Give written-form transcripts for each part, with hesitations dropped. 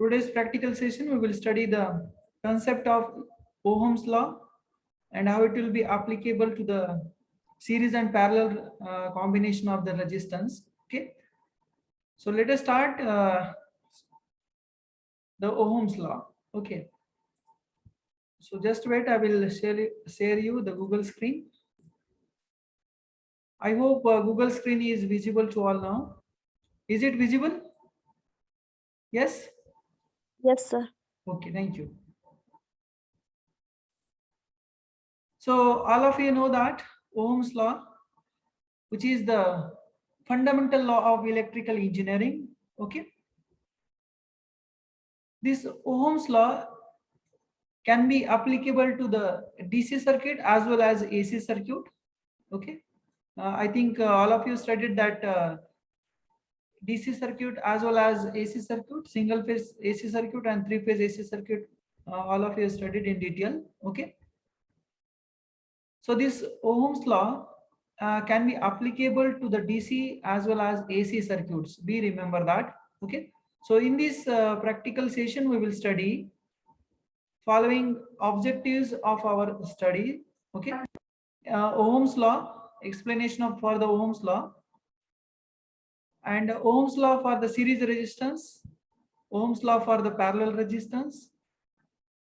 Today's practical session, we will study the concept of Ohm's law and how it will be applicable to the series and parallel combination of the resistance. Okay, so let us start the Ohm's law. Okay, so just wait, I will share you the Google screen. I hope Google screen is visible to all now. Is it visible? Yes? Yes, sir. Okay, thank you. So all of you know that Ohm's law, which is the fundamental law of electrical engineering. Okay. This Ohm's law can be applicable to the DC circuit as well as AC circuit. Okay. I think all of you studied that DC circuit as well as AC circuit, single phase AC circuit and three phase AC circuit. All of you studied in detail. Okay. So this Ohm's law can be applicable to the DC as well as AC circuits. Be remember that. Okay. So in this practical session, we will study following objectives of our study. Okay. Ohm's law, explanation of for the Ohm's law, and Ohm's law for the series resistance, Ohm's law for the parallel resistance,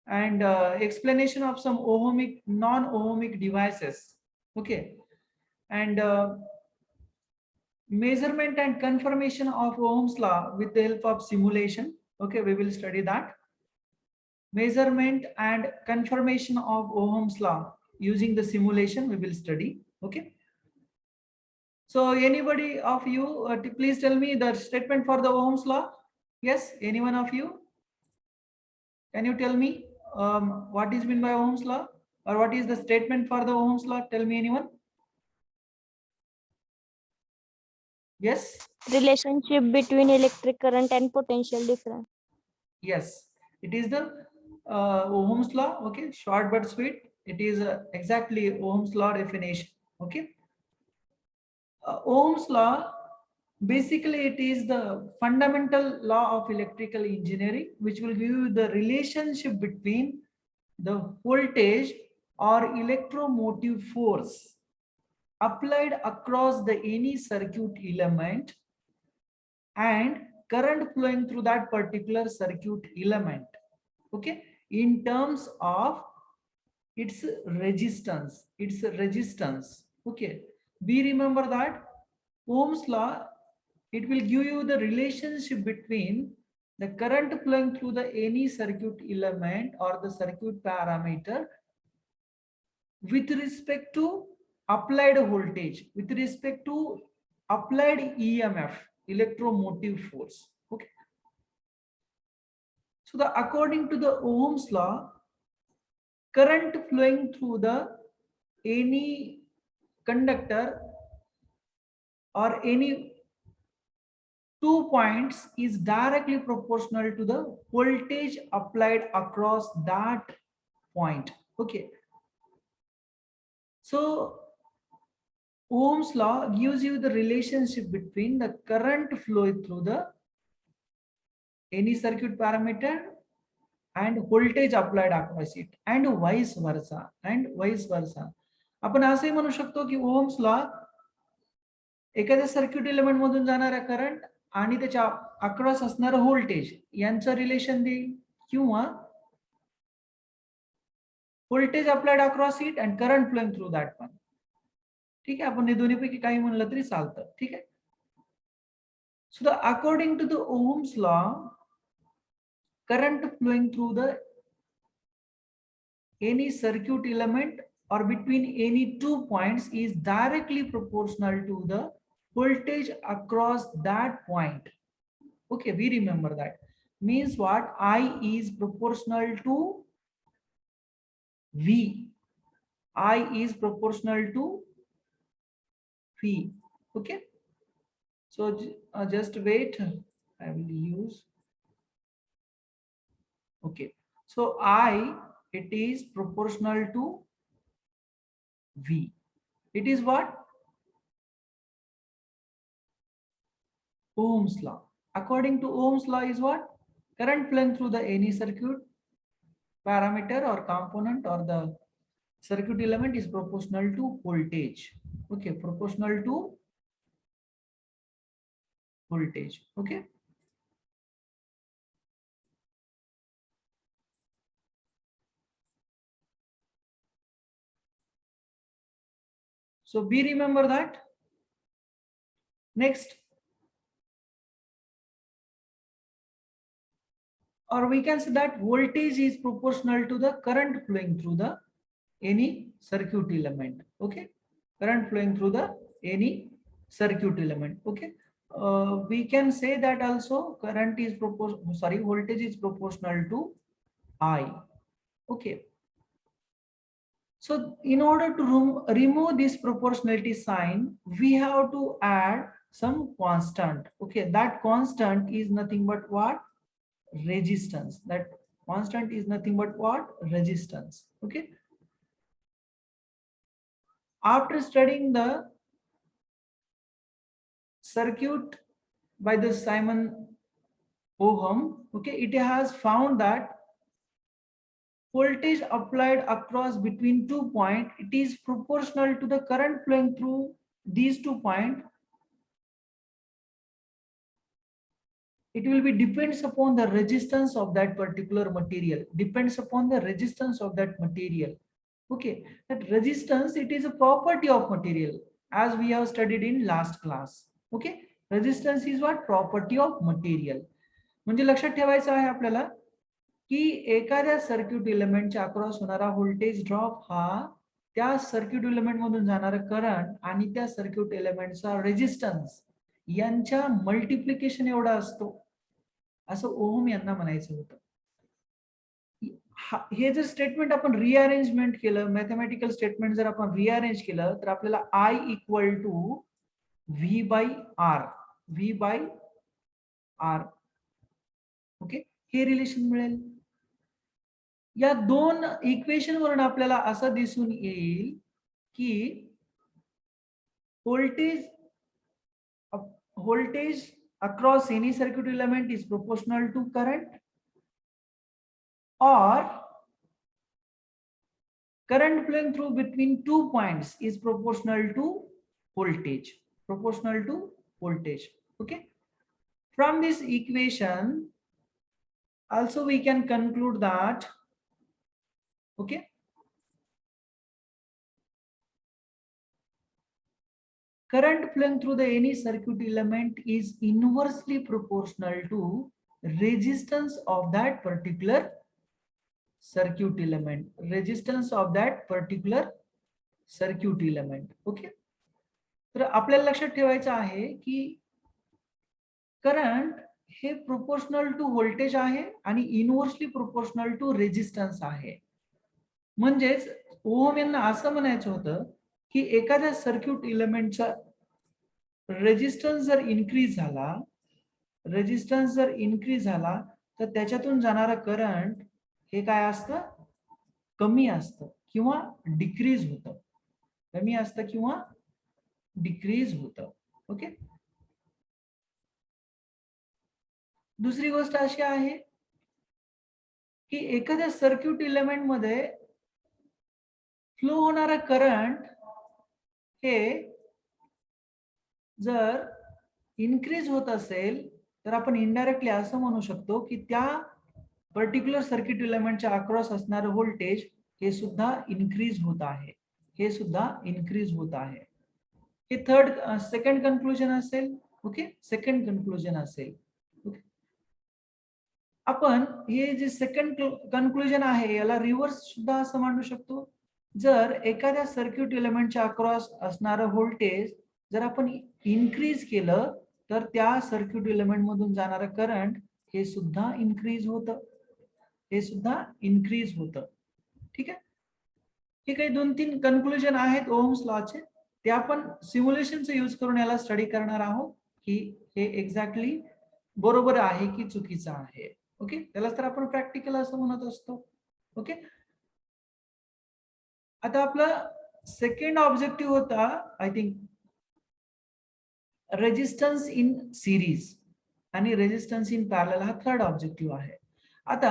and explanation of some ohmic, non-ohmic devices. Okay. And measurement and confirmation of Ohm's law with the help of simulation. Okay, we will study that. Measurement and confirmation of Ohm's law using the simulation we will study. Okay. So anybody of you, please tell me the statement for the Ohm's law. Yes, any one of you? Can you tell me what is meant by Ohm's law, or what is the statement for the Ohm's law? Tell me, anyone? Yes. Relationship between electric current and potential difference. Yes, it is the Ohm's law. Okay, short but sweet. It is exactly Ohm's law definition. Okay. Ohm's law, basically it is the fundamental law of electrical engineering, which will give you the relationship between the voltage or electromotive force applied across the any circuit element and current flowing through that particular circuit element. Okay, in terms of its resistance. Okay, be remember that Ohm's law, it will give you the relationship between the current flowing through the any circuit element or the circuit parameter with respect to applied voltage, with respect to applied EMF, electromotive force. Okay, so the according to the Ohm's law, current flowing through the any conductor or any 2 points is directly proportional to the voltage applied across that point. Okay, so Ohm's law gives you the relationship between the current flow through the any circuit parameter and voltage applied across it, and vice versa. आपण असे म्हणू शकतो की Ohm's law एखाद्या circuit element मधून जाणारा current आणि त्याच्या अक्रॉस असणारं व्होल्टेज यांचं रिलेशन देईल, किंवा voltage applied across it and current flowing through that पण. ठीक आहे, आपण हे दोन्हीपैकी काही म्हणलं तरी चालतं. ठीक आहे. So the according to the Ohm's law, current flowing through the any circuit element or between any 2 points is directly proportional to the voltage across that point. Okay, we remember that. Means what? I is proportional to V. I is proportional to V. Okay. So just wait. I will use. Okay. So I, it is proportional to V. It is what? Ohm's law. According to Ohm's law is what? current flowing through the any circuit parameter or component or the circuit element is proportional to voltage. Okay, proportional to voltage. Okay. So be remember that. Next, or we can say that voltage is proportional to the current flowing through the any circuit element. Okay, current flowing through the any circuit element. Okay, we can say that also current is voltage is proportional to I. Okay, so in order to remove this proportionality sign, we have to add some constant. Okay, that constant is nothing but what? Resistance. That constant is nothing but what? Resistance. Okay. After studying the circuit by the Simon Ohm, okay, it has found that voltage applied across between 2 points, it is proportional to the current flowing through these 2 points. It will be depends upon the resistance of that particular material, depends upon the resistance of that material. Okay, that resistance, it is a property of material as we have studied in last class. Okay, resistance is what? Property of material. म्हणजे लक्षात ठेवायचं आहे आपल्याला की एखाद्या circuit एलिमेंटच्या across होणारा voltage drop हा त्या सर्किट एलिमेंट मधून जाणारा करंट आणि त्या सर्किट एलिमेंटचा रेजिस्टन्स यांच्या मल्टिप्लिकेशन एवढा असतो असं ओहम यांना म्हणायचं होतं. हे जर स्टेटमेंट आपण रिअरेंजमेंट केलं, मॅथमॅटिकल स्टेटमेंट जर आपण रिअरेंज केलं तर आपल्याला I equal to V by R okay हे रिलेशन मिळेल. या दोन इक्वेशन वरून आपल्याला असं दिसून येईल की voltage across any circuit element is proportional to current, or current flowing through between 2 points is proportional to voltage. Okay, from this equation also we can conclude that, okay, current flowing through the any circuit element is inversely proportional to resistance of that particular circuit element, okay. तर आपल्याला लक्षात ठेवायचं आहे की current हे proportional to voltage आहे आणि inversely proportional to resistance आहे. म्हणजेच ओहम यांना असं म्हणायचं होतं की एखाद्या सर्किट एलिमेंटचा रेजिस्टन्स जर इन्क्रीज झाला तर त्याच्यातून जाणारा करंट हे काय असतं? कमी असतं किंवा डिक्रीज होतं. ओके. दुसरी गोष्ट अशी आहे की एखाद्या सर्किट एलिमेंट मध्ये फ्लो होणारा करंट हे जर इन्क्रीज होत असेल तर आपण इनडायरेक्टली असं म्हणू शकतो की त्या पर्टिक्युलर सर्किट एलिमेंटच्या अक्रॉस असणारं व्होल्टेज हे सुद्धा इन्क्रीज होत आहे. हे सेकंड कन्क्लुजन असेल. ओके, सेकंड कन्क्लुजन असेल. आपण हे जे सेकंड कन्क्लुजन आहे याला रिव्हर्स सुद्धा असं मांडू शकतो. जर एखाद्या सर्किट एलिमेंटच्या अक्रॉस असणारं व्होल्टेज जर आपण इन्क्रीज केलं तर त्या सर्किट एलिमेंट मधून जाणारं करंट हे सुद्धा इन्क्रीज होतं. ठीक आहे. हे काही 2-3 कन्क्लुजन आहेत ओहम्स लॉचे, ते आपण सिम्युलेशनचा यूज करून याला स्टडी करणार आहोत की हे एक्झॅक्टली बरोबर आहे की चुकीचं आहे. ओके, त्यालाच तर आपण प्रॅक्टिकल असं म्हणत असतो. ओके, आता आपला सेकंड ऑब्जेक्टिव्ह होता I think resistance in series आणि रेजिस्टन्स इन पॅरलल हा थर्ड ऑब्जेक्टिव्ह आहे. आता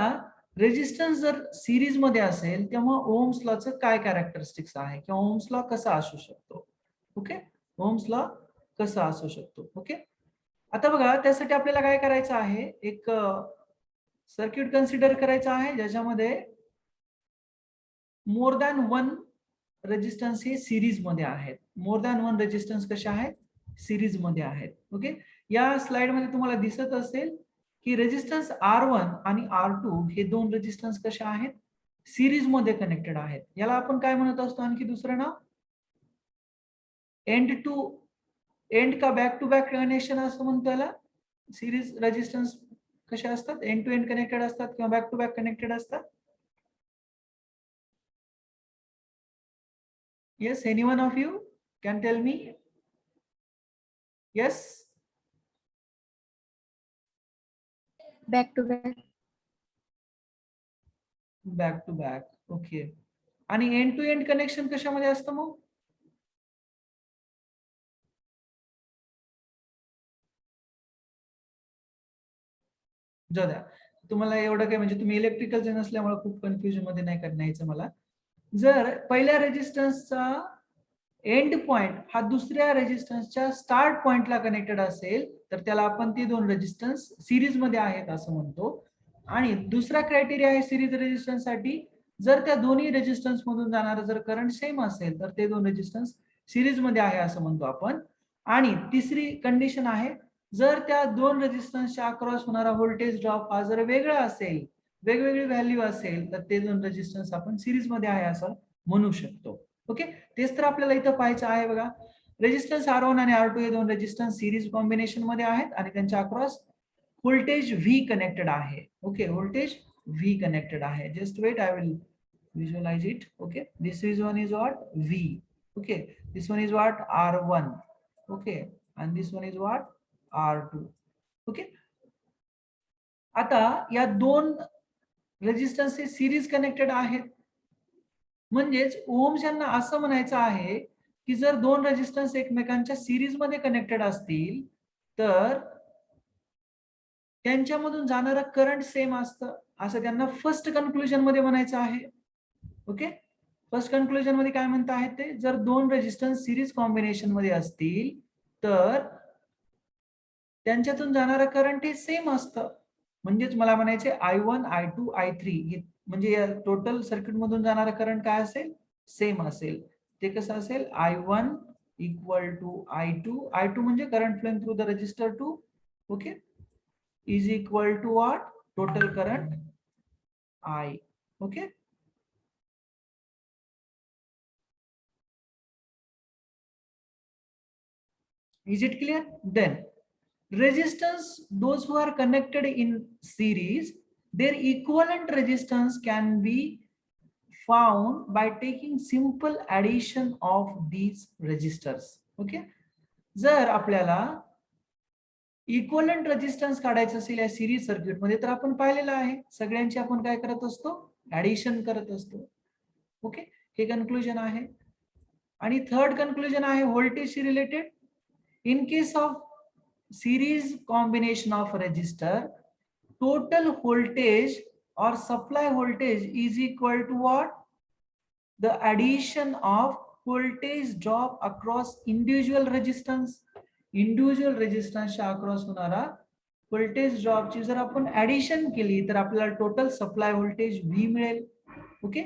रेजिस्टन्स जर सिरीज मध्ये असेल तेव्हा ओम्स लॉचं काय कॅरेक्टरिस्टिक्स आहे किंवा ओम्स लॉ कसा असू शकतो. ओके, ओम्स लॉ कसा असू शकतो. ओके, आता बघा त्यासाठी आपल्याला काय करायचं आहे, एक सर्किट कन्सिडर करायचं आहे ज्याच्यामध्ये मोर दॅन वन रेजिस्टन्स हे सिरीज मध्ये आहेत. मोर दॅन वन रेजिस्टन्स कसे आहेत, सिरीज मध्ये आहेत. ओके, या स्लाइड मध्ये तुम्हाला दिसत असेल की रेजिस्टन्स R1 आणि R2 हे दोन रेजिस्टन्स कसे आहेत, सिरीज मध्ये कनेक्टेड आहेत. याला आपण काय म्हणत असतो, आणखी दुसरं नाव एंड टू एंड का बॅक टू बॅक कनेक्शन असं म्हणतो याला. सिरीज रेजिस्टन्स कसे असतात, एंड टू एंड कनेक्टेड असतात किंवा बॅक टू बॅक कनेक्टेड असतात. Yes, any one of you can tell me? Yes, Back to back. back to back. Okay, आणि एंड टू एंड कनेक्शन कशामध्ये असतं मग? जाऊ द्या, तुम्हाला एवढं काय म्हणजे तुम्ही इलेक्ट्रिकलचे नसल्यामुळे खूप कन्फ्युजन मध्ये नाही करायचं मला. जर पहिल्या रेजिस्टन्सचा एंड पॉइंट हा दुसऱ्या रेजिस्टन्सच्या स्टार्ट पॉइंटला कनेक्टेड असेल तर त्याला आपण ती दोन रेजिस्टन्स सिरीज मध्ये आहेत असं म्हणतो. आणि दुसरा क्रायटेरिया आहे सिरीज रेजिस्टन्स साठी, जर त्या दोन्ही रेजिस्टन्स मधून जाणारा जर करंट सेम असेल तर ते दोन रेजिस्टन्स सिरीज मध्ये आहे असं म्हणतो आपण. आणि तिसरी कंडिशन आहे, जर त्या दोन रेजिस्टन्सच्या अक्रॉस होणारा व्होल्टेज ड्रॉप हा जर वेगळा असेल, वेगवेगळी व्हॅल्यू असेल तर ते दोन रेजिस्टन्स आपण सिरीज मध्ये आहे असं म्हणू शकतो. ओके, तेच तर आपल्याला इथं पाहायचं आहे. बघा, रेजिस्टन्स R1 आणि R2 हे दोन रेजिस्टन्स सिरीज कॉम्बिनेशन मध्ये आहेत आणि त्यांच्या अक्रॉस व्होल्टेज V कनेक्टेड आहे. ओके, व्होल्टेज V कनेक्टेड आहे. Just wait, I will visualize it. Okay, this is one is what V. Okay, this one is what R1. Okay, and this one is what R2. Okay, आता या दोन resistance हे series connected आहेत. म्हणजेच Ohm's यांना असं म्हणायचं आहे की जर दोन रेजिस्टन्स एकमेकांच्या सिरीज मध्ये कनेक्टेड असतील तर त्यांच्यामधून जाणारं करंट सेम असतं असं त्यांना फर्स्ट कन्क्लुजन मध्ये म्हणायचं आहे. ओके, फर्स्ट कन्क्लुजन मध्ये काय म्हणता आहेत ते, जर दोन रेजिस्टन्स सिरीज कॉम्बिनेशन मध्ये असतील तर त्यांच्यातून जाणारं करंट हे सेम असतं. म्हणजेच मला म्हणायचे I1 I2 I3 म्हणजे या टोटल सर्किट मधून जाणारा करंट काय असेल, सेम असेल. ते कसं असेल, I1 इक्वल टू I2 म्हणजे current flowing through the resistor 2. Okay, is equal to what, total current I. Okay, is it clear? Then resistance, those who are connected in series, their equivalent resistance can be found by taking simple addition of these resistors. Okay, जर आपल्याला equivalent resistance काढायचं असेल या series circuit मध्ये तर आपण पाहिलेलं आहे सगळ्यांची आपण काय करत असतो, ऍडिशन करत असतो. ओके, हे कन्क्लुजन आहे. आणि थर्ड कन्क्लुजन आहे व्होल्टेजशी related. In case of series combination of resistor, total voltage or supply voltage is equal to what, the addition of voltage drop across individual resistance. Individual रेजिस्टन्सच्या across होणारा voltage ड्रॉपची जर आपण addition केली तर आपल्याला total supply voltage V मिळेल. Okay,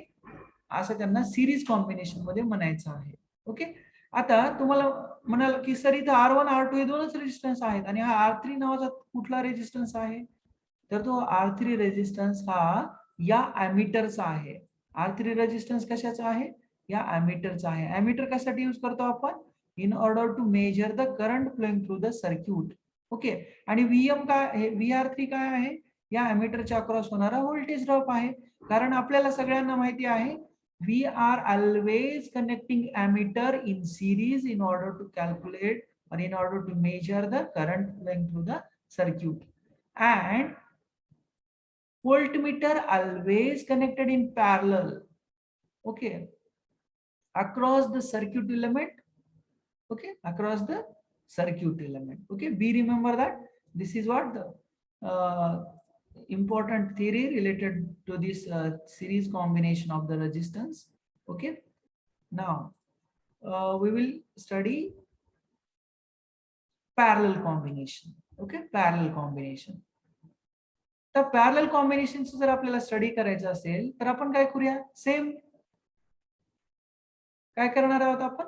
असं त्यांना सिरीज कॉम्बिनेशन मध्ये म्हणायचं आहे. ओके, आता तुम्हाला म्हणाल की सर इथं R1 R2 हे दोनच रेजिस्टन्स आहेत आणि हा R3 नावाचा कुठला रेजिस्टन्स आहे, तर तो R3 रेजिस्टन्स हा या ऍमीटरचा आहे. R3 रेजिस्टन्स कशाचा आहे, या ऍमीटरचा आहे. ऍमीटर कशासाठी यूज करतो आपण, in order to measure the current flowing through the circuit. Okay, आणि VM काय, VR3 काय आहे, या ऍमीटरच्या अक्रॉस होणारा व्होल्टेज ड्रॉप आहे. कारण आपल्याला सगळ्यांना माहिती आहे we are always connecting ammeter in series in order to calculate or in order to measure the current flowing through the circuit, and voltmeter always connected in parallel. Okay, across the circuit element. Okay, across the circuit element. Okay, be remember that This is what the important theory related to this series combination of the resistance. Okay, now we will study parallel combination. Okay, parallel combination. तर parallel कॉम्बिनेशनचं जर आपल्याला study करायचं असेल तर आपण काय करूया, same काय करणार आहोत आपण,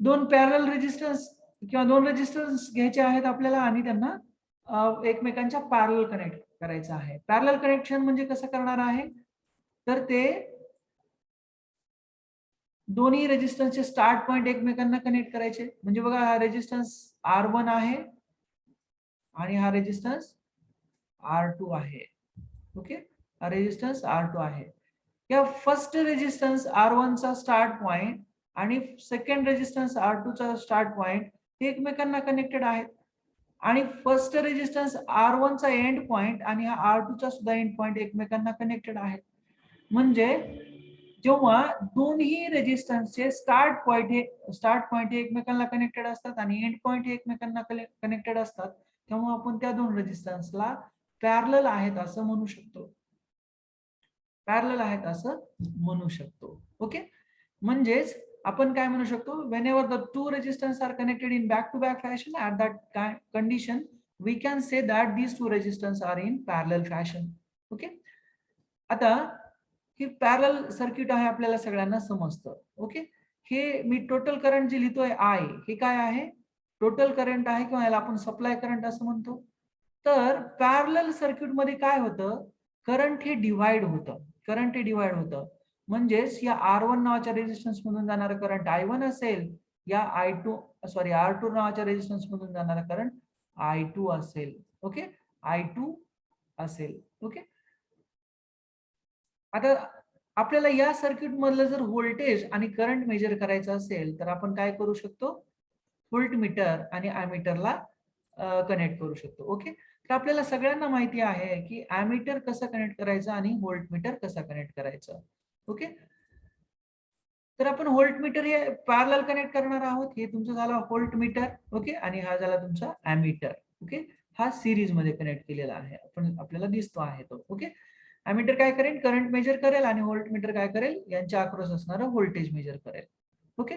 दोन पॅरलल रेजिस्टन्स किंवा दोन रेजिस्टन्स घ्यायचे आहेत आपल्याला आणि त्यांना एकमेकांच्या पॅरलल कनेक्ट करायचं आहे. पॅरलल कनेक्शन म्हणजे कसं करणार आहे, तर ते दोन्ही रेजिस्टन्सचे स्टार्ट पॉइंट एकमेकांना कनेक्ट करायचे. म्हणजे बघा, हा रेजिस्टन्स R1 आहे आणि हा रेजिस्टन्स R2 आहे. ओके, हा रेजिस्टन्स R2 आहे. या फर्स्ट रेजिस्टन्स R1 चा स्टार्ट पॉइंट आणि सेकंड रेजिस्टन्स R2 चा स्टार्ट पॉइंट हे एकमेकांना कनेक्टेड आहेत. आणि फर्स्ट रेजिस्टन्स R1 चा एंड पॉइंट आणि हा R2 चा सुद्धा एंड पॉइंट एकमेकांना कनेक्टेड आहेत. म्हणजे जेव्हा दोन्ही रेजिस्टन्सचे स्टार्ट पॉइंट हे एकमेकांना कनेक्टेड असतात आणि एंड पॉइंट हे एकमेकांना कनेक्टेड असतात, तेव्हा आपण त्या दोन रेजिस्टन्सला पॅरलल आहेत असं म्हणू शकतो. पॅरलल आहेत असं म्हणू शकतो. ओके, म्हणजेच आपण काय म्हणू शकतो, whenever the two resistance are connected in back to back fashion, at that condition we can say that these two resistance are in parallel fashion. Okay, आता हे पॅरलल सर्किट आहे आपल्याला सगळ्यांना समजतं. ओके, हे मी टोटल करंट जे लिहितोय I, हे काय आहे, टोटल करंट आहे किंवा याला आपण सप्लाय करंट असं म्हणतो. तर पॅरलल सर्किट मध्ये काय होतं, करंट हे डिवाइड होतं. म्हणजेच या R1 नावाच्या रेजिस्टन्स मधून जाणारा करंट I1 असेल, या R2 नावाच्या रेजिस्टन्स मधून जाणारा करंट I2 असेल. ओके, I2 असेल. ओके, आता आपल्याला या सर्किट मधलं जर व्होल्टेज आणि करंट मेजर करायचं असेल तर आपण काय करू शकतो, व्होल्टमीटर आणि अॅमीटरला कनेक्ट करू शकतो. ओके, तर आपल्याला सगळ्यांना माहिती आहे की अॅमीटर कसं कनेक्ट करायचं आणि व्होल्टमीटर कसं कनेक्ट करायचं. ओके, तर आपण व्होल्टमीटर हे पॅरलल कनेक्ट करणार आहोत. हे तुमचं झालं व्होल्टमीटर. ओके, आणि हा झाला तुमचा अॅमीटर. ओके, हा सिरीज मध्ये कनेक्ट केलेला आहे, आपण आपल्याला दिसतो आहे तो. ओके, अॅमीटर काय करेल, करंट मेजर करेल आणि व्होल्टमीटर काय करेल, यांच्या अक्रॉस असणारं व्होल्टेज मेजर करेल. ओके,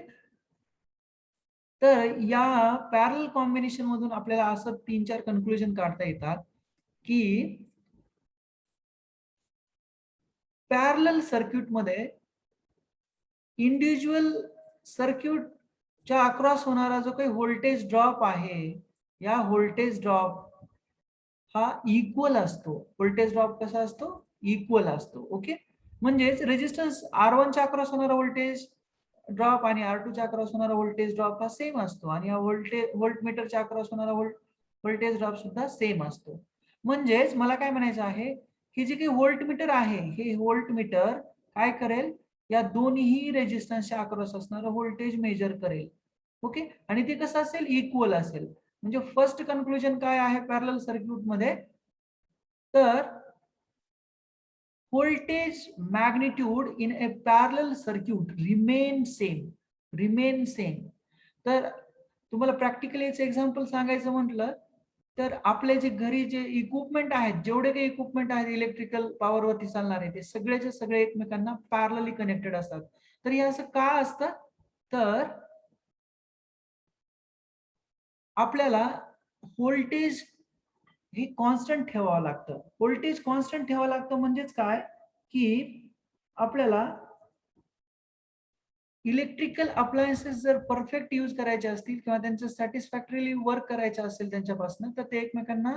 तर या पॅरलल कॉम्बिनेशन मधून आपल्याला असं 3-4 कन्क्लुजन काढता येतात की पॅरलल सर्किट मध्ये इंडिव्हिज्युअल सर्किटच्या अक्रॉस होणारा जो काही व्होल्टेज ड्रॉप आहे, या व्होल्टेज ड्रॉप हा इक्वल असतो. व्होल्टेज ड्रॉप कसा असतो, इक्वल असतो. ओके, म्हणजेच रेजिस्टन्स R1 च्या अक्रॉस होणारा व्होल्टेज ड्रॉप आणि R2 च्या अक्रॉस होणारा व्होल्टेज ड्रॉप हा सेम असतो आणि या व्होल्टमीटरच्या अक्रॉस होणारा व्होल्टेज ड्रॉप सुद्धा सेम असतो. म्हणजेच मला काय म्हणायचं आहे की जे काही व्होल्टमीटर आहे, हे व्होल्टमीटर काय करेल, या दोन्ही रेजिस्टन्सच्या अक्रॉस असणारं व्होल्टेज मेजर करेल. ओके, आणि ते कसं असेल, इक्वल असेल. म्हणजे फर्स्ट कन्क्लुजन काय आहे पॅरलल सर्किट मध्ये, तर voltage magnitude in A parallel circuit remain same. तर तुम्हाला प्रॅक्टिकली याचं एक्झाम्पल सांगायचं म्हटलं तर आपले जे घरी जे इक्विपमेंट आहेत, जेवढे काही इक्विपमेंट आहेत इलेक्ट्रिकल पॉवर वरती चालणारे, ते सगळेचे सगळे एकमेकांना पॅरलली कनेक्टेड असतात. तर हे असं का असतं, तर आपल्याला व्होल्टेज हे कॉन्स्टंट ठेवावं लागतं. व्होल्टेज कॉन्स्टंट ठेवावं लागतं म्हणजेच काय, की आपल्याला इलेक्ट्रिकल अप्लायन्सेस जर परफेक्ट यूज करायचे असतील किंवा त्यांचं सॅटिस्फॅक्टरीली वर्क करायचं असेल त्यांच्यापासून, तर ते एकमेकांना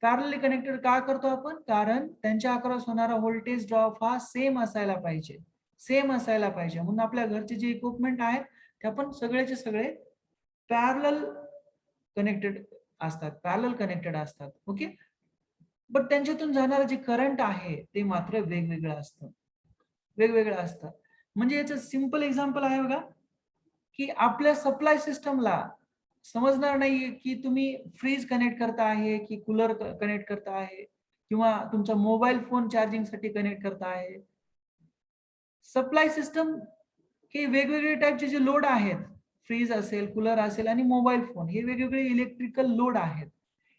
पॅरलली कनेक्टेड का करतो आपण, कारण त्यांच्या अक्रॉस होणारा व्होल्टेज ड्रॉप हा सेम असायला पाहिजे. म्हणून आपल्या घरचे जे इक्विपमेंट आहेत ते आपण सगळेचे सगळे पॅरलल कनेक्टेड असतात. ओके, बट त्यांच्यातून जाणारं जे करंट आहे ते मात्र वेगवेगळं असतं. म्हणजे याचं सिंपल एक्झाम्पल आहे बघा, की आपल्या सप्लाय सिस्टमला समजणार नाहीये की तुम्ही फ्रीज कनेक्ट करता आहे की कूलर कनेक्ट करता आहे किंवा तुमचा मोबाईल फोन चार्जिंग साठी कनेक्ट करता आहे. सप्लाय सिस्टम हे वेगवेगळे टाईपचे जे लोड आहेत, फ्रीज असेल, कूलर असेल आणि मोबाईल फोन हे वेगवेगळे इलेक्ट्रिकल लोड आहेत.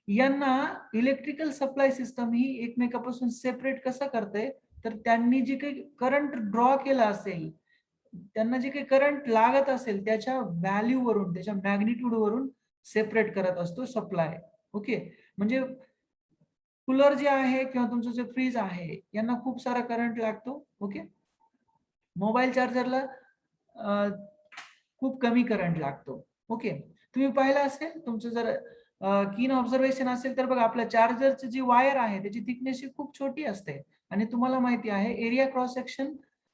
यांना इलेक्ट्रिकल सप्लाय सिस्टम ही एकमेकापासून सेपरेट कसं करते, तर त्यांनी जे काही करंट ड्रॉ केला असेल, त्यांना जे काही करंट लागत असेल त्याच्या व्हॅल्यू वरून, त्याच्या मॅग्निट्यूड वरून सेपरेट करत असतो सप्लाय. ओके, म्हणजे कूलर जे आहे किंवा तुमचं जे फ्रीज आहे यांना खूप सारा करंट लागतो. ओके, मोबाईल चार्जरला खूप कमी करंट लागतो. ओके, तुम्ही पाहिलं असेल, तुमचं जर कीन ऑब्झर्वेशन असेल तर बघा, आपल्या चार्जरची जी वायर आहे त्याची थिकनेस खूप छोटी असते आणि तुम्हाला माहिती आहे एरिया क्रॉस सेक्शन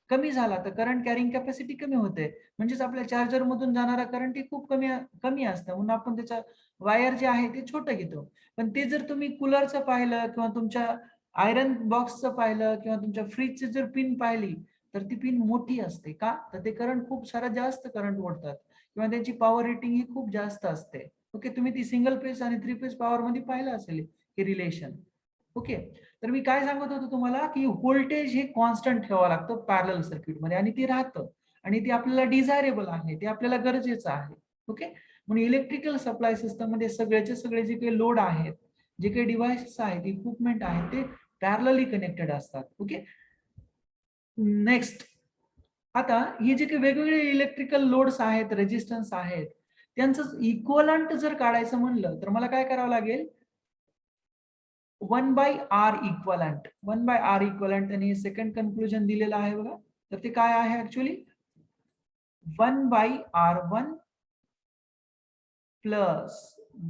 कमी झाला तर करंट कॅरिंग कॅपॅसिटी कमी होते. म्हणजेच आपल्या चार्जर मधून जाणारा करंट खूप कमी असतं, म्हणून आपण त्याचा वायर जे आहे ते छोटं घेतो. पण ते जर तुम्ही कूलरचं पाहिलं किंवा तुमच्या आयरन बॉक्सचं पाहिलं किंवा तुमच्या फ्रीजची जर पिन पाहिली तर ती पिन मोठी असते. का? तर ते करंट खूप सारा जास्त करंट ओढतात किंवा त्यांची पॉवर रेटिंग ही खूप जास्त असते. ओके, तुम्ही ती सिंगल फेज आणि 3 फेज पॉवर मध्ये पाहिलं असेल हे रिलेशन. ओके, तर मी काय सांगत होतो तुम्हाला की व्होल्टेज हे कॉन्स्टंट ठेवावं लागतं पॅरलल सर्किट मध्ये आणि ते राहतं आणि ते आपल्याला डिझायरेबल आहे, ते आपल्याला गरजेचं आहे. ओके, म्हणून इलेक्ट्रिकल सप्लाय सिस्टम मध्ये सगळ्याचे सगळे जे काही लोड आहेत, जे काही डिव्हाइसेस आहेत, इक्विपमेंट आहेत, ते पॅरलली कनेक्टेड असतात. ओके, नेक्स्ट, आता हे जे काही वेगवेगळे इलेक्ट्रिकल लोड्स आहेत, रेजिस्टन्स आहेत, त्यांचं इक्वलंट जर काढायचं म्हणलं तर मला काय करावं लागेल, 1/R इक्वलंट. 1/R इक्वलंट आणि सेकंड कन्क्लुजन दिलेलं आहे बघा. तर ते काय आहे actually, 1/R1 plus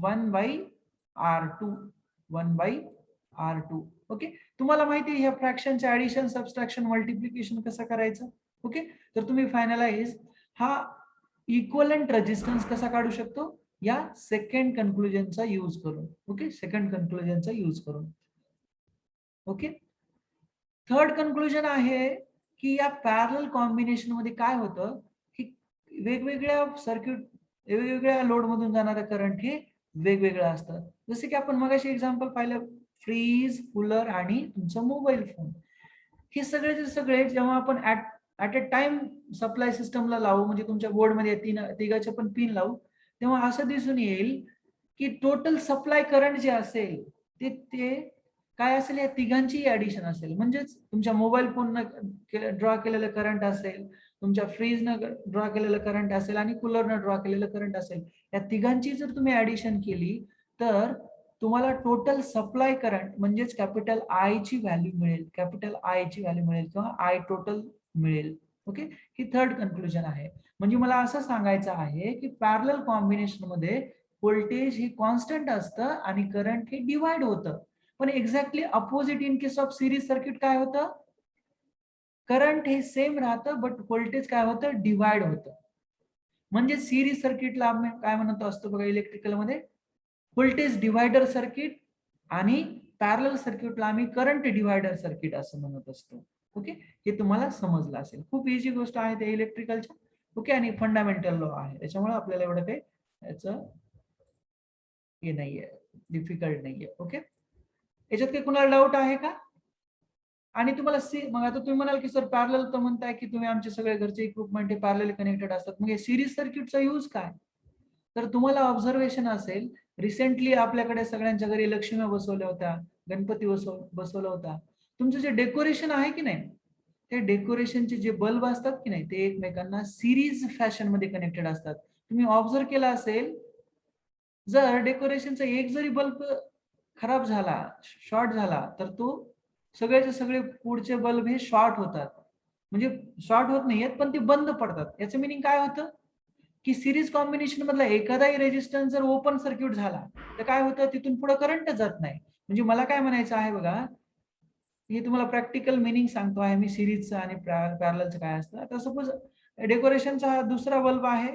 1/R2. 1/R2. Okay, तुम्हाला माहिती आहे ह्या फ्रॅक्शनचे ऍडिशन, सबट्रॅक्शन, मल्टिप्लिकेशन कसं करायचं. ओके, तर तुम्ही फायनलाइज हा इक्वलंट रेजिस्टन्स कसा काढू शकतो, या सेकंड कन्क्लुजनचा यूज करून. ओके, सेकंड कन्क्लुजनचा यूज करून. ओके, थर्ड कन्क्लुजन आहे की या पॅरलल कॉम्बिनेशन मध्ये काय होतं की वेगवेगळ्या सर्किट, वेगवेगळ्या लोड मधून जाणारं करंट हे वेगवेगळं असतं. जसे की आपण मगाशी एक्झाम्पल पाहिलं, फ्रीज, कूलर आणि तुमचा मोबाईल फोन, हे सगळेचे सगळे जेव्हा आपण ऍट अ टाइम सप्लाय सिस्टमला लावू, म्हणजे तुमच्या बोर्डमध्ये तिघाचे पण पिन लावू, तेव्हा असं दिसून येईल की टोटल सप्लाय करंट जे असेल ते ते काय असेल, या तिघांची ऍडिशन असेल. म्हणजेच तुमच्या मोबाईल फोननं ड्रॉ केलेलं करंट असेल, तुमच्या फ्रीजनं ड्रॉ केलेलं करंट असेल आणि कूलरनं ड्रॉ केलेलं करंट असेल, या तिघांची जर तुम्ही ऍडिशन केली तर तुम्हाला टोटल सप्लाय करंट म्हणजेच कॅपिटल आय ची व्हॅल्यू मिळेल, कॅपिटल आय ची व्हॅल्यू मिळेल किंवा आय टोटल मिळेल. ओके, ही थर्ड कन्क्लुजन आहे. म्हणजे मला असं सांगायचं आहे की पॅरलल कॉम्बिनेशन मध्ये व्होल्टेज हे कॉन्स्टंट असतं आणि करंट हे डिवाइड होतं. पण exactly opposite in case of series circuit काय होतं, करंट हे सेम राहतं बट व्होल्टेज काय होतं, डिवाइड होतं. म्हणजे सिरीज सर्किटला आपण काय म्हणत असतो बघा इलेक्ट्रिकल मध्ये, व्होल्टेज डिवायडर सर्किट, आणि पॅरलल सर्किटला आम्ही करंट डिवायडर सर्किट असं म्हणत असतो. ओके, हे तुम्हाला समजलं असेल. खूप इझी गोष्ट आहे त्या इलेक्ट्रिकलच्या. ओके, आणि फंडामेंटल लॉ आहे, त्याच्यामुळे आपल्याला एवढं काही याचं हे नाहीये, डिफिकल्ट नाहीये. ओके, याच्यात काही कुणाला डाऊट आहे का? आणि तुम्हाला मग आता तुम्ही म्हणाल की सर पॅरलल तर म्हणताय की तुम्ही आमचे सगळे घरचे इक्विपमेंट हे पॅरलली कनेक्टेड असतात, मग हे सिरीज सर्किटचा यूज काय? तर तुम्हाला ऑब्झर्वेशन असेल, रिसेंटली आपल्याकडे सगळ्यांच्या घरी लक्ष्मी बसवल्या होत्या, गणपती बसवला होता. तुमचं जे डेकोरेशन आहे की नाही, ते डेकोरेशनचे जे बल्ब असतात की नाही, ते एकमेकांना सिरीज फॅशन मध्ये कनेक्टेड असतात. तुम्ही ऑब्झर्व केला असेल, जर डेकोरेशनचा एक जरी बल्ब खराब झाला, शॉर्ट झाला, तर तो सगळेचे सगळे पुढचे बल्ब हे शॉर्ट होतात. म्हणजे शॉर्ट होत नाहीयेत पण ते बंद पडतात. याचं मिनिंग काय होतं की सिरीज कॉम्बिनेशन मधला एखादाही रेजिस्टन्स जर ओपन सर्किट झाला तर काय होतं, तिथून पुढे करंट जात नाही. म्हणजे मला काय म्हणायचं आहे बघा, हे तुम्हाला प्रॅक्टिकल मिनिंग सांगतो आहे मी सिरीजचं आणि पॅरललचं काय असतं. आता सपोज डेकोरेशनचा हा दुसरा बल्ब आहे,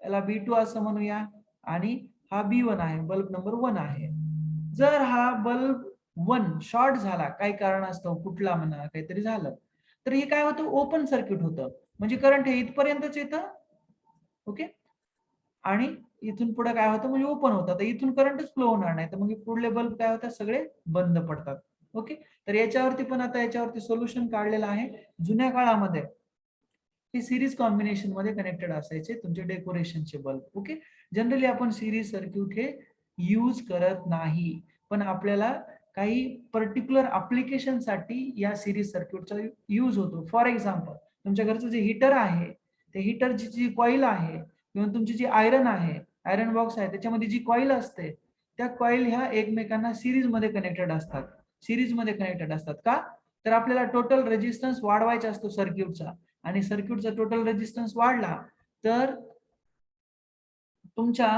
याला B2 असं म्हणूया, आणि हा B1 आहे, बल्ब नंबर 1 आहे. जर हा बल्ब 1 शॉर्ट झाला, काही कारणास्तव, कुठला म्हणा काहीतरी झालं, तर हे काय होतं, ओपन सर्किट होतं. म्हणजे करंट हे इथपर्यंतच येतं. ओके, आणि इथून पुढे काय होतं, म्हणजे ओपन होतं. तर इथून करंटच फ्लो होणार नाही, तर मग पुढले बल्ब काय होतात, सगळे बंद पडतात. ओके, तर याच्यावरती पण आता याच्यावरती सोल्युशन काढलेलं आहे जुन्या काळामध्ये. हे सिरीज कॉम्बिनेशन मध्ये कनेक्टेड असायचे तुमचे डेकोरेशनचे बल्ब. ओके, जनरली आपण सिरीज सर्किट हे यूज करत नाही, पण आपल्याला काही पर्टिक्युलर अप्लिकेशन साठी या सिरीज सर्किटचा यूज होतो. फॉर एक्झाम्पल, तुमच्या घरचं जे हीटर आहे, ते हीटरची जी कॉईल आहे किंवा तुमची जी आयरन आहे, आयरन बॉक्स आहे, त्याच्यामध्ये जी कॉईल असते, त्या कॉईल ह्या एकमेकांना सिरीज मध्ये कनेक्टेड असतात. सिरीज मध्ये कनेक्टेड असतात का? तर आपल्याला टोटल रेजिस्टन्स वाढवायचा असतो सर्किटचा, आणि सर्किटचा टोटल रेजिस्टन्स वाढला तर तुमच्या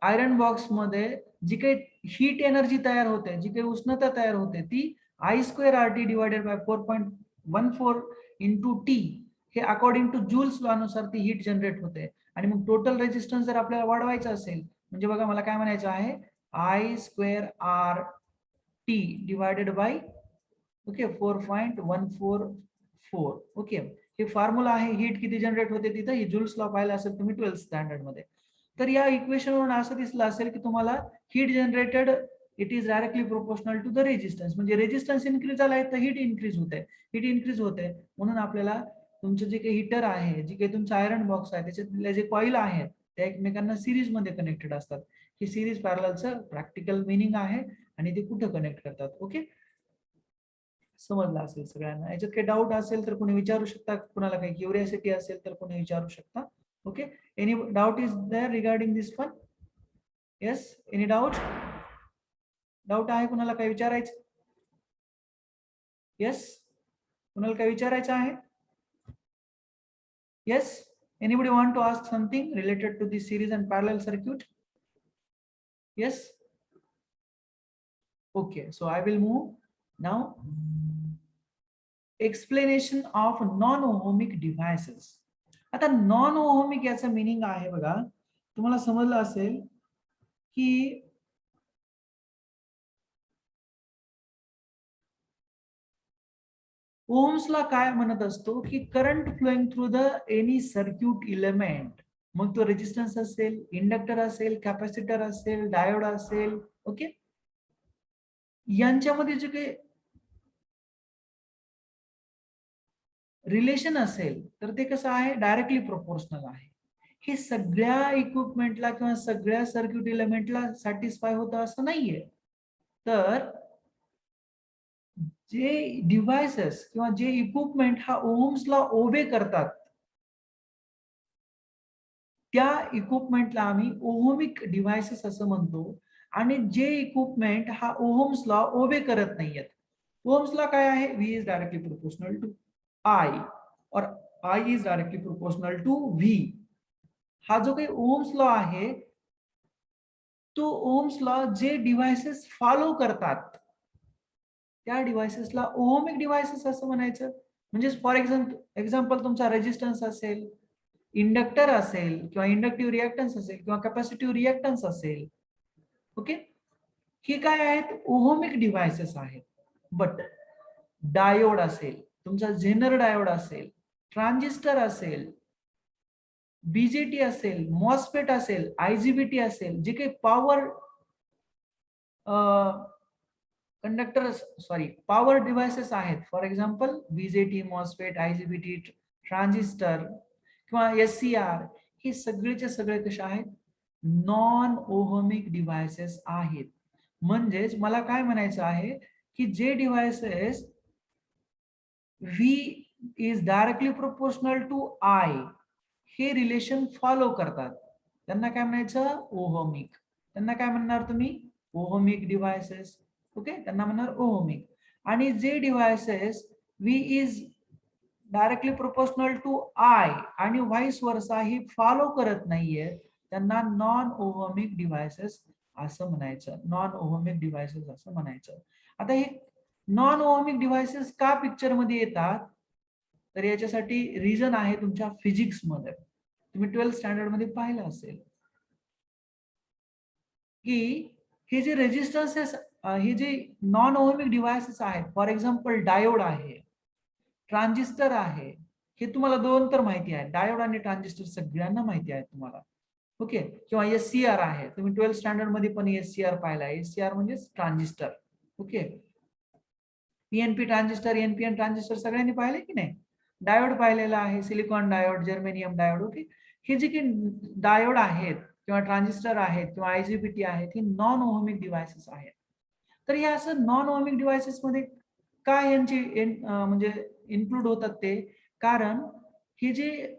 आयरन बॉक्स मध्ये जी काही हीट एनर्जी तयार होते, जी काही उष्णता तयार होते, ती I²RT divided by 4.14 into T, हे अकॉर्डिंग टू जूल्स लॉ नुसार ती हीट जनरेट होते. आणि मग टोटल रेजिस्टन्स जर आपल्याला वाढवायचा असेल, म्हणजे बघा मला काय म्हणायचं आहे, I²RT divided by okay 4.144. Okay, हे फॉर्म्युला आहे. हीट किती जनरेट होते तिथं, ही जूल्स लॉ पाहिला असेल तुम्ही 12th स्टँडर्ड मध्ये. तर या इक्वेशन वरून असं दिसलं असेल की तुम्हाला heat generated it is directly proportional to the resistance, म्हणजे रेजिस्टन्स इन्क्रीज झाला आहे तर हीट इन्क्रीज होते, हीट इन्क्रीज होते. म्हणून आपल्याला तुमचं जे काही हीटर आहे, जे काही तुमचं आयरन बॉक्स आहे, त्याच्यातले जे कॉईल आहेत त्या एकमेकांना सिरीज मध्ये कनेक्टेड असतात. ही सिरीज पॅरललचं प्रॅक्टिकल मिनिंग आहे आणि ते कुठं कनेक्ट करतात. ओके, समजलं असेल सगळ्यांना. याच्यात काही डाऊट असेल तर कोणी विचारू शकता, कुणाला काही क्युरियोसिटी असेल तर कोणी विचारू शकता. Okay, any doubt is there regarding this one? Yes, any doubt? Doubt आहे कुणाला काही विचारायचं? येस, कुणाला काही विचारायचं आहे? Yes, anybody want to ask something related to the series and parallel circuit? Yes, okay, so I will move now. Explanation of non-ohmic devices. आता non ohmic याचं मीनिंग आहे बघा, तुम्हाला समजलं असेल की ओम्सला काय म्हणत असतो की current flowing through the any circuit element, मग तो रेजिस्टन्स असेल, इंडक्टर असेल, कॅपॅसिटर असेल, डायोड असेल, ओके, यांच्यामध्ये जे काही रिलेशन असेल तर ते कसं आहे, डायरेक्टली प्रोपोर्शनल आहे. हे सगळ्या इक्विपमेंटला किंवा सगळ्या सर्किट इलेमेंटला सॅटिस्फाय होतं असं नाहीये. तर जे डिव्हाइसेस किंवा जे इक्विपमेंट हा ओम्सला ओबे करतात, त्या इक्विपमेंटला आम्ही ओहमिक डिव्हाइसेस असं म्हणतो. आणि जे इक्विपमेंट हा ओहम्सला ओबे करत नाहीयेत, ओहम्सला काय आहे, V is directly proportional to I और I is directly proportional to V. हा जो काही ओहम्स लॉ आहे, तो ओहम्स लॉ जे डिव्हाइसेस फॉलो करतात त्या डिव्हाइसेसला ओहमिक डिव्हाइसेस असं म्हणायचं. म्हणजे फॉर एक्झाम्पल तुमचा रेजिस्टन्स असेल, इंडक्टर असेल किंवा इंडक्टिव्ह रिएक्टन्स असेल किंवा कॅपॅसिटिव्ह रिएक्टन्स असेल, ओके, हे काय आहेत, ओहमिक डिव्हाइसेस आहेत. बट डायोड असेल, तुमचा झेनर डायोड असेल, ट्रान्झिस्टर असेल, बीजेटी असेल, मॉसफेट असेल, आयजीबीटी असेल, जे काही पॉवर कंडक्टर पॉवर डिव्हाइसेस आहेत, for example BJT, MOSFET, IGBT, transistor किंवा SCR, हे सगळेचे सगळे कसे आहेत, नॉन ओहमिक डिव्हाइसेस आहेत. म्हणजेच मला काय म्हणायचं आहे की जे devices V is directly proportional to I हे रिलेशन फॉलो करतात, त्यांना काय म्हणायचं, ओहमिक. त्यांना काय म्हणणार तुम्ही, ओहमिक डिव्हाइसेस. ओके, त्यांना म्हणणार ओहमिक. आणि जे devices V is directly proportional to I आणि व्हाईस वर्सा ही फॉलो करत नाहीये, त्यांना नॉन ओहमिक डिव्हाइसेस असं म्हणायचं, नॉन ओहमिक डिव्हाइसेस असं म्हणायचं. आता हे नॉन ओहमिक डिव्हाइसेस का पिक्चर मध्ये येतात, तर याच्यासाठी रिझन आहे तुमच्या फिजिक्स मध्ये. तुम्ही 12th स्टँडर्ड मध्ये पाहिलं असेल की हे जे रेजिस्टन्सेस, हे जे नॉन ओहमिक डिव्हाइसेस आहेत, फॉर एक्झाम्पल डायोड आहे, ट्रान्झिस्टर आहे, हे तुम्हाला दोन तर माहिती आहे, डायोड आणि ट्रान्झिस्टर सगळ्यांना माहिती आहे तुम्हाला. ओके, किंवा SCR आहे, तुम्ही 12th स्टँडर्ड मध्ये पण SCR पाहिला, SCR म्हणजे transistor. Okay, PNP transistor, NPN transistor सगळ्यांनी पाहिले की नाही. डायोड पाहिलेला आहे, silicon diode, germanium diode. Okay, हे जे काही डायोड आहेत किंवा ट्रान्झिस्टर आहेत किंवा IGBT आहेत, ही नॉन ओहमिक डिव्हाइसेस आहेत. तर हे असं नॉन ओहमिक डिव्हाइसेस मध्ये काय यांचे म्हणजे इन्क्लूड होतात ते, कारण हे जे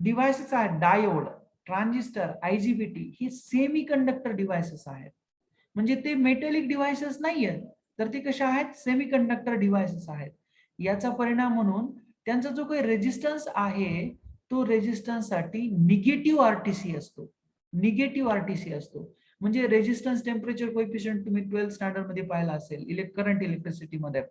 डिव्हाइसेस आहेत, डायोड, ट्रान्झिस्टर, IGBT, ही सेमी कंडक्टर डिव्हाइसेस आहेत. म्हणजे ते मेटलिक डिव्हाइसेस नाही आहेत, तर ते कशा आहेत, सेमी कंडक्टर डिव्हाइसेस आहेत. याचा परिणाम म्हणून त्यांचा जो काही रेजिस्टन्स आहे, तो रेजिस्टन्स साठी निगेटिव्ह आरटीसी असतो. निगेटिव्ह आरटीसी असतो. म्हणजे रेजिस्टन्स टेम्परेचर कोएफिशियंट तुम्ही 12th स्टँडर्ड मध्ये पाहिला असेल, करंट इलेक्ट्रिसिटी मध्ये.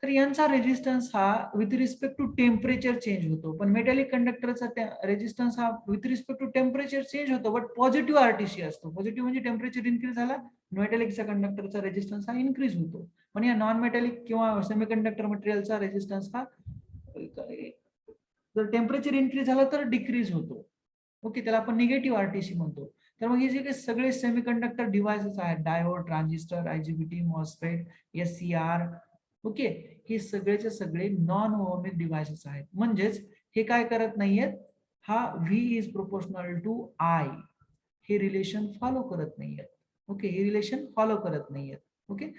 तर यांचा रेजिस्टन्स हा with respect to temperature change होतो. पण मेटॅलिक कंडक्टरचा रेजिस्टन्स हा with respect to temperature change होतो, बट पॉझिटिव्ह आरटीसी असतो. पॉझिटिव्ह म्हणजे टेम्परेचर इन्क्रीज झाला, मेटॅलिकचा कंडक्टरचा रेजिस्टन्स हा इन्क्रीज होतो. पण या नॉन मेटॅलिक किंवा सेमीकंडक्टर मटेरियलचा रेजिस्टन्स हा जर टेम्परेचर इन्क्रीज झाला तर डिक्रीज होतो. ओके, त्याला आपण निगेटिव्ह आरटीसी म्हणतो. तर मग हे जे काही सगळे सेमीकंडक्टर डिव्हाइसेस आहेत, diode, transistor, IGBT, MOSFET, SCR, okay, हे सगळेचे सगळे नॉन ओहमिक डिव्हाइसेस आहेत. म्हणजेच हे काय करत नाहीयेत, हा V is proportional to I हे रिलेशन फॉलो करत नाहीयेत. ओके, हे रिलेशन फॉलो करत नाहीयेत. ओके,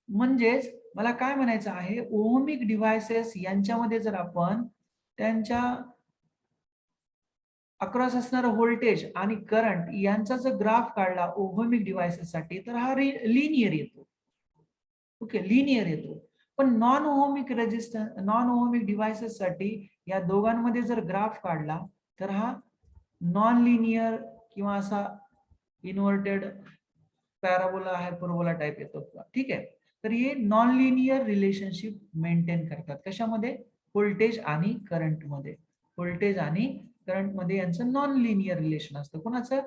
म्हणजेच मला काय म्हणायचं आहे, ओहमिक डिव्हाइसेस यांच्यामध्ये जर आपण त्यांच्या अक्रॉस असणारा व्होल्टेज आणि करंट यांचा जर ग्राफ काढला ओहमिक डिव्हाइसेस साठी, तर हा लिनियर येतो. ओके, लिनियर येतो. पण non ohmic resistance, non ohmic devices साठी या दोघांमध्ये जर ग्राफ काढला तर हा नॉन लिनियर किंवा असा इन्व्हर्टेड पॅराबोला, हायपरबोला टाइप येतो. ठीक आहे, तर हे नॉन लिनियर रिलेशनशिप मेंटेन करतात. कशामध्ये? व्होल्टेज आणि करंट मध्ये. व्होल्टेज आणि करंट मध्ये यांचं नॉन लिनियर रिलेशन असतं. कोणाचं?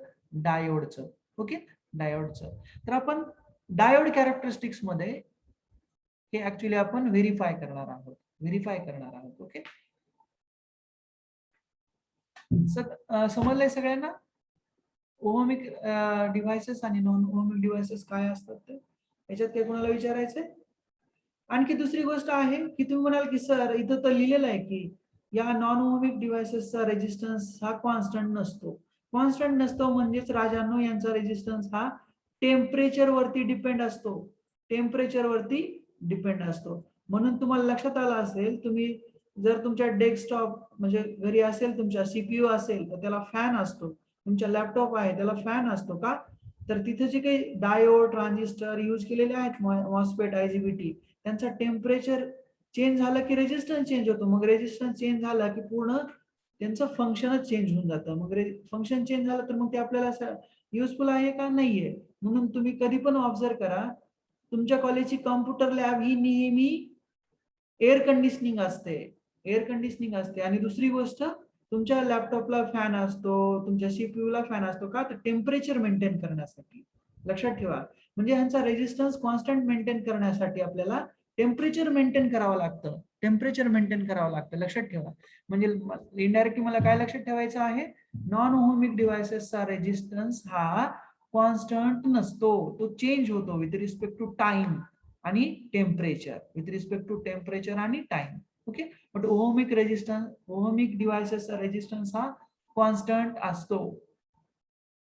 डायोडचं. ओके, डायोडचं. तर आपण डायोड कॅरेक्टरिस्टिक्स मध्ये हे ऍक्च्युली आपण व्हेरीफाय करणार आहोत. व्हेरीफाय करणार आहोत. ओके, समजलंय सगळ्यांना? ओहमिक डिव्हाइसेस आणि नॉन ओहमिक डिव्हाइसेस काय असतात ते, याच्यात ते कोणाला विचारायचंय? आणखी दुसरी गोष्ट आहे की तुम्ही म्हणाल की सर इथं तर लिहिलेलं आहे की या नॉन ओहमिक डिव्हाइसेसचा रेजिस्टन्स हा कॉन्स्टंट नसतो. कॉन्स्टंट नसतो म्हणजेच राजांनो, यांचा रेजिस्टन्स हा टेम्परेचर वरती डिपेंड असतो. टेम्परेचर वरती डिपेंड असतो. म्हणून तुम्हाला लक्षात आलं असेल, तुम्ही जर तुमच्या डेस्कटॉप म्हणजे घरी असेल, तुमच्या CPU असेल तर त्याला फॅन असतो. तुमच्या लॅपटॉप आहे त्याला फॅन असतो का? तर तिथे जे काही डायोड, ट्रान्झिस्टर यूज केलेले आहेत, मॉसफेट, IGBT, त्यांचा टेम्परेचर चेंज झालं की रेजिस्टन्स चेंज होतो. मग रेजिस्टन्स चेंज झाला की पूर्ण त्यांचं फंक्शनच चेंज होऊन जातं. मग फंक्शन चेंज झालं तर मग ते आपल्याला युजफुल आहे का? नाहीये. म्हणून तुम्ही कधी पण ऑब्झर्व करा, तुमच्या कॉलेजची कॉम्प्युटर लॅब ही नेहमी एअर कंडिशनिंग असते. एअर कंडिशनिंग असते. आणि दुसरी गोष्ट, तुमच्या लॅपटॉपला फॅन असतो, तुमच्या CPU ला फॅन असतो का? तर टेम्परेचर मेंटेन करण्यासाठी. लक्षात ठेवा, म्हणजे ह्यांचा रेजिस्टन्स कॉन्स्टंट मेंटेन करण्यासाठी आपल्याला टेम्परेचर मेंटेन करावं लागतं. टेम्परेचर मेंटेन करावं लागतं. लक्षात ठेवा. म्हणजे इनडायरेक्टली मला काय लक्षात ठेवायचं आहे, नॉन ओहमिक डिव्हाइसेसचा रेजिस्टन्स हा कॉन्स्टंट नसतो, तो चेंज होतो विथ रिस्पेक्ट टू टाइम आणि temperature. With respect to temperature आणि time. Okay, but ohmic resistance, ohmic डिव्हाइसेसचा रेजिस्टन्स हा कॉन्स्टंट असतो.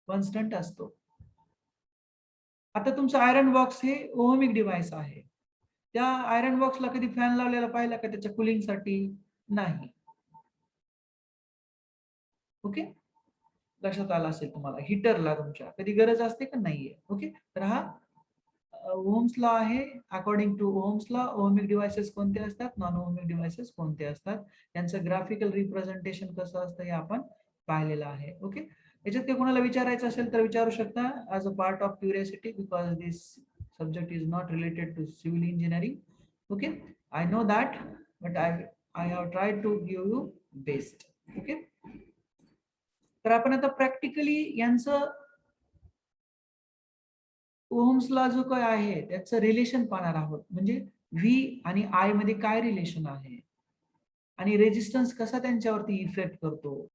कॉन्स्टंट असतो. आता तुमचं आयरन बॉक्स हे ओहमिक डिव्हाइस आहे. त्या आयरन बॉक्सला कधी फॅन लावलेला पाहिला का त्याच्या कुलिंगसाठी? नाही. ओके, लक्षात आलं असेल तुम्हाला. हीटरला तुमच्या कधी गरज असते का? नाहीये. ओके, तर हा ओहम्स लॉ आहे. According to Ohm's law ohmic devices कोणते असतात, नॉन ओहमिक डिव्हाइसेस कोणते असतात, यांचं ग्राफिकल रिप्रेझेंटेशन कसं असतं हे आपण पाहिलेलं आहे. ओके, याच्यात ते कोणाला विचारायचं असेल तर विचारू शकता as a part of curiosity, because this subject is not related to civil engineering. Okay, I know that, but I have tried to give you best. Okay, तर आपण आता प्रॅक्टिकली यांचं ओहम्स लॉ जो काय आहे त्याचं रिलेशन पाहणार आहोत. म्हणजे V आणि I मध्ये काय रिलेशन आहे आणि रेजिस्टन्स कसा त्यांच्यावरती इफेक्ट करतो.